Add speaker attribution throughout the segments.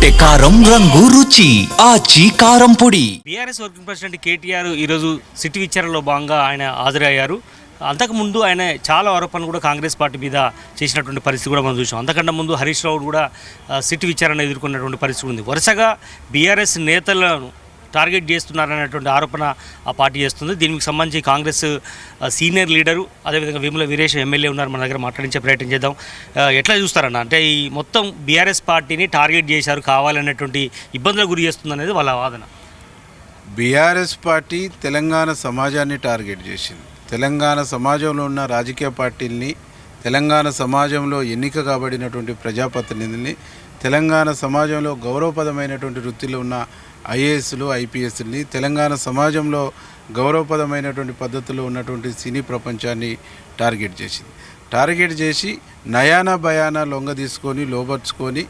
Speaker 1: కొట్టే కారం రంగు రుచి ఆచి కారం పొడి.
Speaker 2: బీఆర్ఎస్ వర్కింగ్ ప్రెసిడెంట్ కేటీఆర్ ఈరోజు సిటీ విచారణలో భాగంగా ఆయన హాజరయ్యారు. అంతకుముందు ఆయన చాలా ఆరోపణలు కూడా కాంగ్రెస్ పార్టీ మీద చేసినటువంటి పరిస్థితి కూడా మనం చూసాం. అంతకంటే ముందు హరీష్ రావు కూడా సిటీ విచారణ ఎదుర్కొన్నటువంటి పరిస్థితి ఉంది. వరుసగా బీఆర్ఎస్ నేతలను టార్గెట్ చేస్తున్నారనేటువంటి ఆరోపణ ఆ పార్టీ చేస్తుంది. దీనికి సంబంధించి కాంగ్రెస్ సీనియర్ లీడరు అదేవిధంగా వేముల వీరేష్ ఎమ్మెల్యే ఉన్నారు, మన దగ్గర మాట్లాడించే ప్రయత్నం చేద్దాం. ఎట్లా చూస్తారన్న, అంటే ఈ మొత్తం బీఆర్ఎస్ పార్టీని టార్గెట్ చేశారు, కావాలనేటువంటి ఇబ్బందులకు గురి చేస్తుంది అనేది వాళ్ళ వాదన.
Speaker 3: బీఆర్ఎస్ పార్టీ తెలంగాణ సమాజాన్ని టార్గెట్ చేసింది. తెలంగాణ సమాజంలో ఉన్న రాజకీయ పార్టీల్ని, తెలంగాణ సమాజంలో ఎన్నిక కాబడినటువంటి ప్రజాప్రతినిధుల్ని, తెలంగాణ సమాజంలో గౌరవపదమైనటువంటి వృత్తిలో ఉన్న ఐఏఎస్లు ఐపీఎస్ని, తెలంగాణ సమాజంలో గౌరవపదమైనటువంటి పద్ధతిలో ఉన్నటువంటి సినీ ప్రపంచాన్ని టార్గెట్ చేసింది. టార్గెట్ చేసి నయానా భయానా లొంగ తీసుకొని లోబర్చుకొని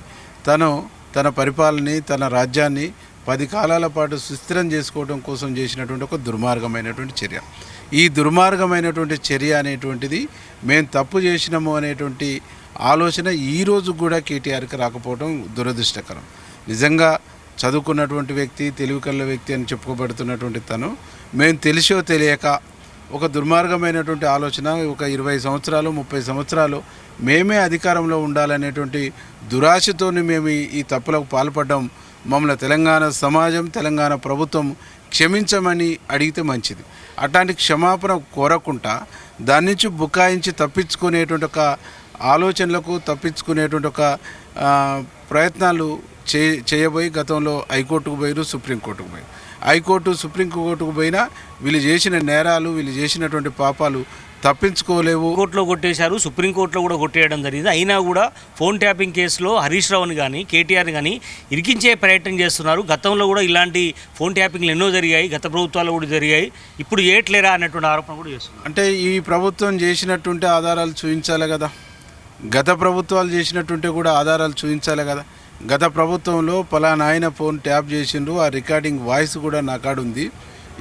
Speaker 3: తన పరిపాలనని, తన రాజ్యాన్ని 10 కాలాల పాటు సుస్థిరం చేసుకోవడం కోసం చేసినటువంటి ఒక దుర్మార్గమైనటువంటి చర్య. ఈ దుర్మార్గమైనటువంటి చర్య అనేటువంటిది మేము తప్పు చేసినాము అనేటువంటి ఆలోచన ఈరోజు కూడా కేటీఆర్కి రాకపోవడం దురదృష్టకరం. నిజంగా చదువుకున్నటువంటి వ్యక్తి, తెలివికల్ల వ్యక్తి అని చెప్పుకోబడుతున్నటువంటి తను మేము తెలిసో తెలియక ఒక దుర్మార్గమైనటువంటి ఆలోచన, ఒక 20 సంవత్సరాలు 30 సంవత్సరాలు మేమే అధికారంలో ఉండాలనేటువంటి దురాశతోని మేము ఈ తప్పులకు పాల్పడ్డాం. మమ్మల్ని తెలంగాణ సమాజం, తెలంగాణ ప్రభుత్వం క్షమించమని అడిగితే మంచిది. అట్లాంటి క్షమాపణ కోరకుండా దాని నుంచి బుకాయించి తప్పించుకునేటువంటి ఒక ఆలోచనలకు, తప్పించుకునేటువంటి ఒక ప్రయత్నాలు చేయబోయి గతంలో హైకోర్టుకు పోయారు, సుప్రీంకోర్టుకు పోయారు. హైకోర్టు సుప్రీంకోర్టుకు పోయినా వీళ్ళు చేసిన నేరాలు, వీళ్ళు చేసినటువంటి పాపాలు తప్పించుకోలేవు.
Speaker 2: కోర్టులో కొట్టేశారు, సుప్రీంకోర్టులో కూడా కొట్టేయడం జరిగింది. అయినా కూడా ఫోన్ ట్యాపింగ్ కేసులో హరీష్ రావుని కానీ కేటీఆర్ని కానీ ఇరికించే ప్రయత్నం చేస్తున్నారు. గతంలో కూడా ఇలాంటి ఫోన్ ట్యాపింగ్లు ఎన్నో జరిగాయి, గత ప్రభుత్వాలు కూడా జరిగాయి, ఇప్పుడు చేయట్లేరా అన్నటువంటి ఆరోపణ కూడా చేస్తున్నారు.
Speaker 3: అంటే ఈ ప్రభుత్వం చేసినటువంటి ఆధారాలు చూపించాలి కదా, గత ప్రభుత్వాలు చేసినట్టుంటే కూడా ఆధారాలు చూపించాలి కదా. గత ప్రభుత్వంలో పలానా ఆయన ఫోన్ ట్యాప్ చేసిండ్రు, ఆ రికార్డింగ్ వాయిస్ కూడా నా కాడ ఉంది.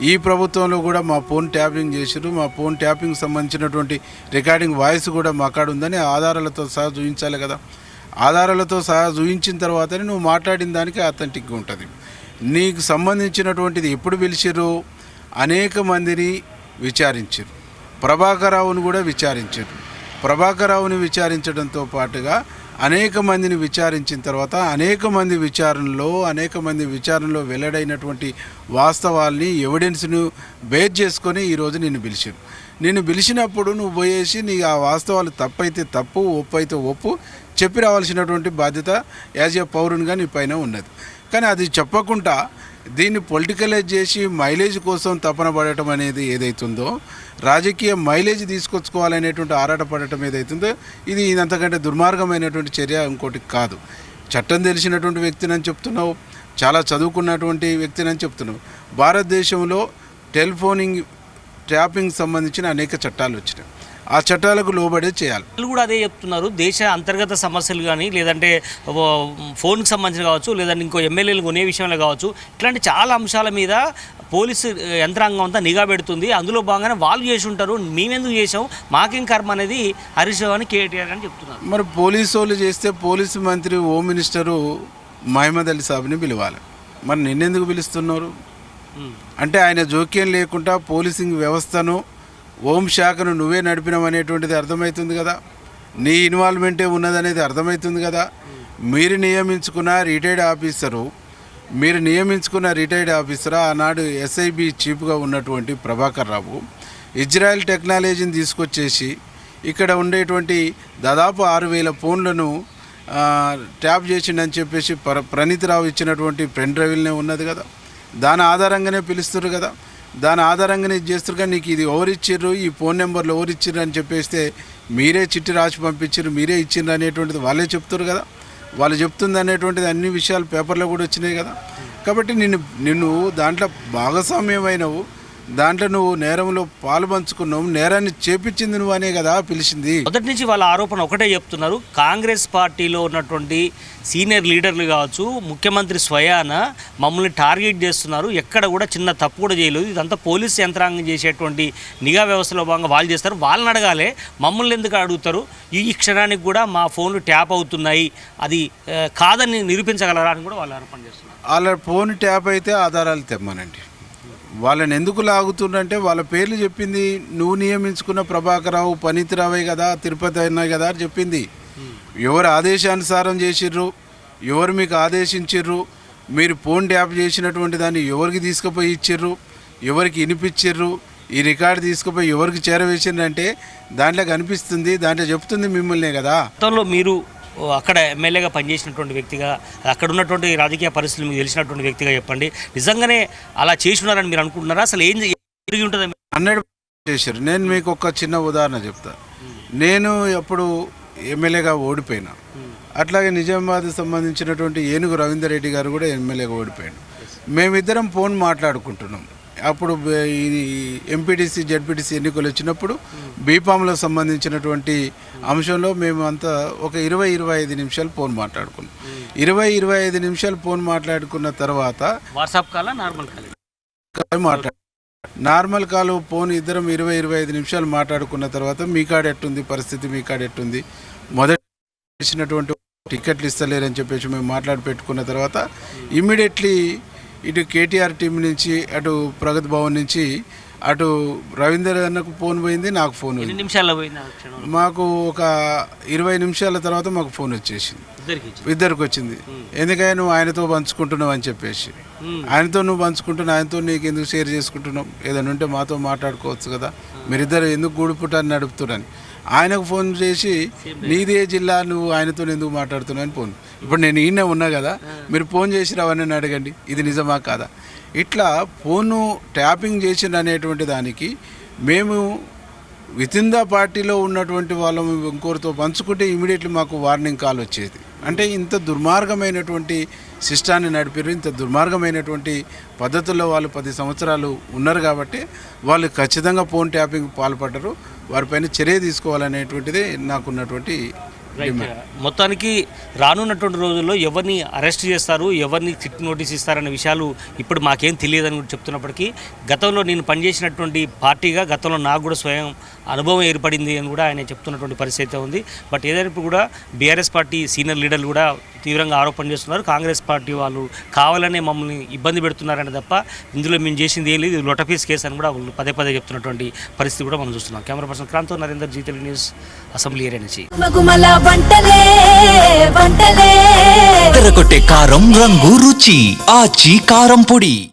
Speaker 3: ఈ ప్రభుత్వంలో కూడా మా ఫోన్ ట్యాపింగ్ చేసిండ్రు, మా ఫోన్ ట్యాపింగ్ సంబంధించినటువంటి రికార్డింగ్ వాయిస్ కూడా మా కాడ ఉందని ఆధారాలతో సహా చూపించాలి కదా. ఆధారాలతో సహా చూపించిన తర్వాతనే నువ్వు మాట్లాడిన దానికి అథెంటిక్గా ఉంటుంది. నీకు సంబంధించినటువంటిది ఎప్పుడు పిలిచిర్రు, అనేక మందిని విచారించారు, ప్రభాకర్ రావును కూడా విచారించారు. ప్రభాకర్ రావుని విచారించడంతో పాటుగా అనేక మందిని విచారించిన తర్వాత అనేక మంది విచారణలో వెల్లడైనటువంటి వాస్తవాల్ని, ఎవిడెన్స్ను బేస్ చేసుకొని ఈరోజు నిన్ను పిలిచినప్పుడు నువ్వు పోయేసి నీ ఆ వాస్తవాలు తప్పైతే తప్పు, ఒప్పు అయితే ఒప్పు చెప్పి రావాల్సినటువంటి బాధ్యత యాజ్ ఏ పౌరునిగా నీ పైన ఉన్నది. కానీ అది చెప్పకుండా దీన్ని పొలిటికలైజ్ చేసి మైలేజ్ కోసం తపన పడటం అనేది ఏదైతుందో, రాజకీయ మైలేజ్ తీసుకొచ్చుకోవాలనేటువంటి ఆరాటపడటం ఏదైతుందో, ఇది అంతకంటే దుర్మార్గమైనటువంటి చర్య ఇంకోటి కాదు. చట్టం తెలిసినటువంటి వ్యక్తినని చెప్తున్నావు, చాలా చదువుకున్నటువంటి వ్యక్తినని చెప్తున్నావు. భారతదేశంలో టెలిఫోనింగ్ ట్యాపింగ్ సంబంధించిన అనేక చట్టాలు వచ్చినాయి. ఆ చట్టాలకు లోబడే చేయాలి.
Speaker 2: వాళ్ళు కూడా అదే చెప్తున్నారు. దేశ అంతర్గత సమస్యలు కానీ, లేదంటే ఫోన్కి సంబంధించిన కావచ్చు, లేదంటే ఇంకో ఎమ్మెల్యేలు కొనే విషయంలో కావచ్చు, ఇట్లాంటి చాలా అంశాల మీద పోలీసు యంత్రాంగం అంతా నిఘా పెడుతుంది. అందులో భాగంగానే వాళ్ళు చేసి ఉంటారు, మేమెందుకు చేసాం, మాకేం కర్మ అనేది హరీష్ రావు అని కేటీఆర్ అని చెప్తున్నారు.
Speaker 3: మరి పోలీసు వాళ్ళు చేస్తే పోలీసు మంత్రి, హోమ్ మినిస్టరు మహమ్మద్ అలీ సాబ్ని పిలవాలి. మరి నిన్నెందుకు పిలుస్తున్నారు అంటే ఆయన జోక్యం లేకుండా పోలీసింగ్ వ్యవస్థను, హోంశాఖను నువ్వే నడిపినావు అనేటువంటిది అర్థమవుతుంది కదా. నీ ఇన్వాల్వ్మెంటే ఉన్నదనేది అర్థమవుతుంది కదా. మీరు నియమించుకున్న రిటైర్డ్ ఆఫీసర్ ఆనాడు ఎస్ఐబి చీఫ్గా ఉన్నటువంటి ప్రభాకర్ రావు ఇజ్రాయెల్ టెక్నాలజీని తీసుకొచ్చేసి ఇక్కడ ఉండేటువంటి దాదాపు 6,000 ఫోన్లను ట్యాప్ చేసిండని చెప్పేసి ప్రణీత్ రావు ఇచ్చినటువంటి పెన్ డ్రైవ్లనే ఉన్నది కదా. దాని ఆధారంగానే పిలుస్తారు కదా, దాని ఆధారంగానే ఇది చేస్తారు. కానీ నీకు ఇది ఎవరిచ్చిర్రు, ఈ ఫోన్ నెంబర్లు ఎవరిచ్చిర్రు అని చెప్పేస్తే మీరే చిట్టి రాసి పంపించారు, మీరే ఇచ్చిండ్రు అనేటువంటిది వాళ్ళే చెప్తారు కదా. వాళ్ళు చెప్తుంది అనేటువంటిది అన్ని విషయాలు పేపర్లో కూడా వచ్చినాయి కదా. కాబట్టి నిన్ను దాంట్లో భాగస్వామ్యమైనవు, దాంట్లో నువ్వు నేరంలో పాలు పంచుకున్నావు, నేరాన్ని చేపించింది నువ్వు అనే కదా పిలిచింది.
Speaker 2: మొదటి నుంచి వాళ్ళ ఆరోపణ ఒకటే చెప్తున్నారు, కాంగ్రెస్ పార్టీలో ఉన్నటువంటి సీనియర్ లీడర్లు కావచ్చు, ముఖ్యమంత్రి స్వయాన మమ్మల్ని టార్గెట్ చేస్తున్నారు, ఎక్కడ కూడా చిన్న తప్పు కూడా చేయలేదు, ఇదంతా పోలీస్ యంత్రాంగం చేసేటువంటి నిఘా వ్యవస్థలో భాగంగా వాళ్ళు చేస్తారు, వాళ్ళని అడగాలి, మమ్మల్ని ఎందుకు అడుగుతారు, ఈ క్షణానికి కూడా మా ఫోన్లు ట్యాప్ అవుతున్నాయి, అది కాదని నిరూపించగలరా అని కూడా వాళ్ళు ఆరోపణ చేస్తున్నారు.
Speaker 3: వాళ్ళ ఫోన్ ట్యాప్ అయితే ఆధారాలు తెమ్మనండి. వాళ్ళని ఎందుకు లాగుతుండంటే వాళ్ళ పేర్లు చెప్పింది నువ్వు నియమించుకున్న ప్రభాకరరావు, పనీతిరావే కదా, తిరుపతి అయినా కదా అని చెప్పింది. ఎవరు ఆదేశానుసారం చేసిర్రు, ఎవరు మీకు ఆదేశించిర్రు, మీరు ఫోన్ ట్యాప్ చేసినటువంటి దాన్ని ఎవరికి తీసుకుపోయి ఇచ్చిర్రు, ఎవరికి వినిపించిర్రు, ఈ రికార్డు తీసుకుపోయి ఎవరికి చేరవేసిండ్రంటే దాంట్లో కనిపిస్తుంది, దాంట్లో చెప్తుంది మిమ్మల్నే కదా.
Speaker 2: గతంలో మీరు అక్కడ ఎమ్మెల్యేగా పనిచేసినటువంటి వ్యక్తిగా, అక్కడ ఉన్నటువంటి రాజకీయ పరిస్థితులు మీకు తెలిసినటువంటి వ్యక్తిగా చెప్పండి, నిజంగానే అలా చేసి ఉన్నారని మీరు అనుకుంటున్నారా? అసలు ఏం జరిగి ఉంటుంది?
Speaker 3: 100 చేశారు. నేను మీకు ఒక చిన్న ఉదాహరణ చెప్తా. నేను ఎప్పుడు ఎమ్మెల్యేగా ఓడిపోయినా, అట్లాగే నిజామాబాద్ సంబంధించినటువంటి ఏనుగు రవీందర్ రెడ్డి గారు కూడా ఎమ్మెల్యేగా ఓడిపోయాడు. మేమిద్దరం ఫోన్ మాట్లాడుకుంటున్నాం. అప్పుడు ఈ ఎంపీటీసీ జెడ్పీటీసీ ఎన్నికలు వచ్చినప్పుడు బీపాంలో సంబంధించినటువంటి అంశంలో మేము అంతా ఒక 20-25 నిమిషాలు ఫోన్ మాట్లాడుకున్నాం. 20-25 నిమిషాలు ఫోన్ మాట్లాడుకున్న తర్వాత
Speaker 2: WhatsApp call,
Speaker 3: normal call phone ఇద్దరం 20-25 నిమిషాలు మాట్లాడుకున్న తర్వాత మీ కాడ ఎట్టుంది పరిస్థితి, మీ కాడ ఎట్టుంది, మొదటి ఇచ్చినటువంటి టికెట్లు ఇస్తలేరని చెప్పేసి మేము మాట్లాడి పెట్టుకున్న తర్వాత ఇమ్మీడియట్లీ ఇటు కేటీఆర్ టీం నుంచి, అటు ప్రగతి భవన్ నుంచి, అటు రవీందర్ అన్నకు ఫోన్ పోయింది, నాకు ఫోన్ పోయింది. మాకు ఒక 20 నిమిషాల తర్వాత మాకు ఫోన్ వచ్చేసింది, ఇద్దరికి వచ్చింది. ఎందుకని నువ్వు ఆయనతో పంచుకుంటున్నావు అని చెప్పేసి, ఆయనతో నువ్వు పంచుకుంటున్నావు, ఆయనతో నీకు ఎందుకు షేర్ చేసుకుంటున్నావు, ఏదైనా ఉంటే మాతో మాట్లాడుకోవచ్చు కదా, మీరిద్దరు ఎందుకు గూడుపుటాన్ని నడుపుతున్నాను. ఆయనకు ఫోన్ చేసి నీదే జిల్లా, నువ్వు ఆయనతో ఎందుకు మాట్లాడుతున్నావు అని ఫోన్. ఇప్పుడు నేను ఈయనే ఉన్నా కదా, మీరు ఫోన్ చేసి రావని అడగండి, ఇది నిజమా కాదా. ఇట్లా ఫోను ట్యాపింగ్ చేసిన అనేటువంటి దానికి మేము వితిన్ ద పార్టీలో ఉన్నటువంటి వాళ్ళం ఇంకోరితో పంచుకుంటే ఇమీడియట్లీ మాకు వార్నింగ్ కాల్ వచ్చేది. అంటే ఇంత దుర్మార్గమైనటువంటి సిస్టాన్ని నడిపారు, ఇంత దుర్మార్గమైనటువంటి పద్ధతుల్లో వాళ్ళు 10 సంవత్సరాలు ఉన్నారు కాబట్టి వాళ్ళు ఖచ్చితంగా ఫోన్ ట్యాపింగ్ పాల్పడ్డారు. వారిపైన చర్య తీసుకోవాలనేటువంటిది నాకున్నటువంటి
Speaker 2: మొత్తానికి రానున్నటువంటి రోజుల్లో ఎవరిని అరెస్ట్ చేస్తారు, ఎవరిని సిట్ నోటీస్ ఇస్తారనే విషయాలు ఇప్పుడు మాకేం తెలియదని కూడా చెప్తున్నప్పటికీ, గతంలో నేను పనిచేసినటువంటి పార్టీగా గతంలో నాకు కూడా స్వయం అనుభవం ఏర్పడింది అని కూడా ఆయన చెప్తున్నటువంటి పరిస్థితి ఉంది. బట్ ఏదైనా కూడా బీఆర్ఎస్ పార్టీ సీనియర్ లీడర్లు కూడా తీవ్రంగా ఆరోపణ చేస్తున్నారు, కాంగ్రెస్ పార్టీ వాళ్ళు కావాలనే మమ్మల్ని ఇబ్బంది పెడుతున్నారని తప్ప ఇందులో మేము చేసింది ఏం లేదు, ఇది లొటపీస్ కేసు అని కూడా వాళ్ళు పదే పదే చెప్తున్నటువంటి పరిస్థితి కూడా మనం చూస్తున్నాం. కెమెరా పర్సన్ క్రాంతో Narender, Zee Telugu news, assembly area నుంచి.
Speaker 1: తెరకొట్టే కారం రంగు రుచి ఆచి కారం పొడి.